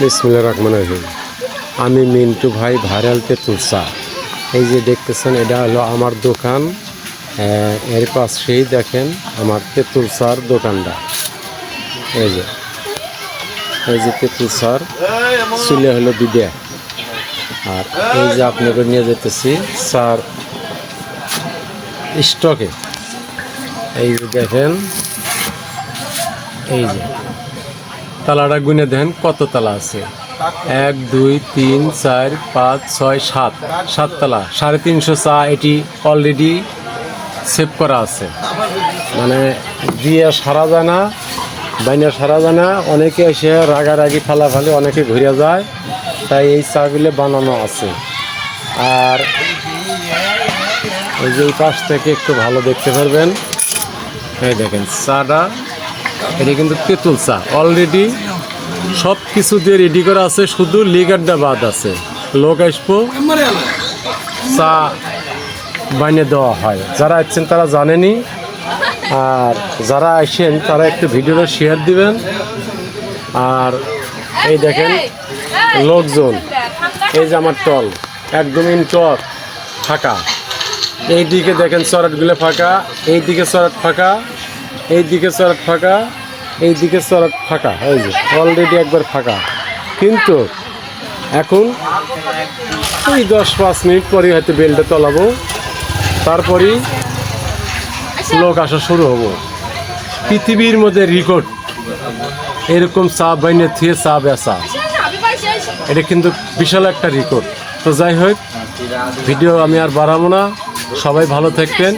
বিসমিল্লাহির রহমানির রহিম। আমি মিন্টু ভাই ভাইরাল তেঁতুল চা। এই যে দেখতেছেন, এটা হলো আমার দোকান। এর পাশেই দেখেন আমার তেঁতুল চার দোকানটা। এই যে তেঁতুল চার চুলে হলো বিদে। আর এই যে আপনাকে নিয়ে যেতেছি চার স্টকে। এই যে দেখেন, এই যে তালাটা গুনে দেন কত তালা আছে। 1 2 3 4 5 6 7 তালা। 350 চা এটি অলরেডি সেভ করা আছে, মানে দিয়ে সারা যায় না, বাইনা সারা যায় না। অনেকে এসে রাগারাগি ফালাফালি অনেকে ঘুরে যায়, তাই এই চাগুলো বানানো আছে। আর এই যে এই পাশ থেকে একটু ভালো দেখতে পারবেন, এই দেখেন চাটা, এটা কিন্তু তেঁতুল চা। অলরেডি সব কিছু দিয়ে রেডি করা আছে, শুধু লিগারটা বাদ আছে। লোক আসবো, চা বানিয়ে দেওয়া হয়। যারা আসছেন তারা জানেনি, আর যারা আসেন তারা একটু ভিডিওটা শেয়ার দিবেন। আর এই দেখেন লোকজন, এই যে আমার টল একদম ইনটক ফাঁকা। এই দিকে দেখেন চরাটগুলো ফাঁকা, এই দিকে চরাট ফাঁকা, এই দিকে চরাট ফাঁকা, এই দিকে চরাট ফাঁকা। এই যে অলরেডি একবার ফাঁকা, কিন্তু এখন ওই 10-5 মিনিট পরে হয়তো বেলটা তলাবো, তারপরেই লোক আসা শুরু হবো। পৃথিবীর মধ্যে রেকর্ড এরকম চা বাইনে থিয়ে চা বেচা, এটা কিন্তু বিশাল একটা রেকর্ড। তো যাই হোক, ভিডিও আমি আর বাড়াবো না, সবাই ভালো থাকবেন।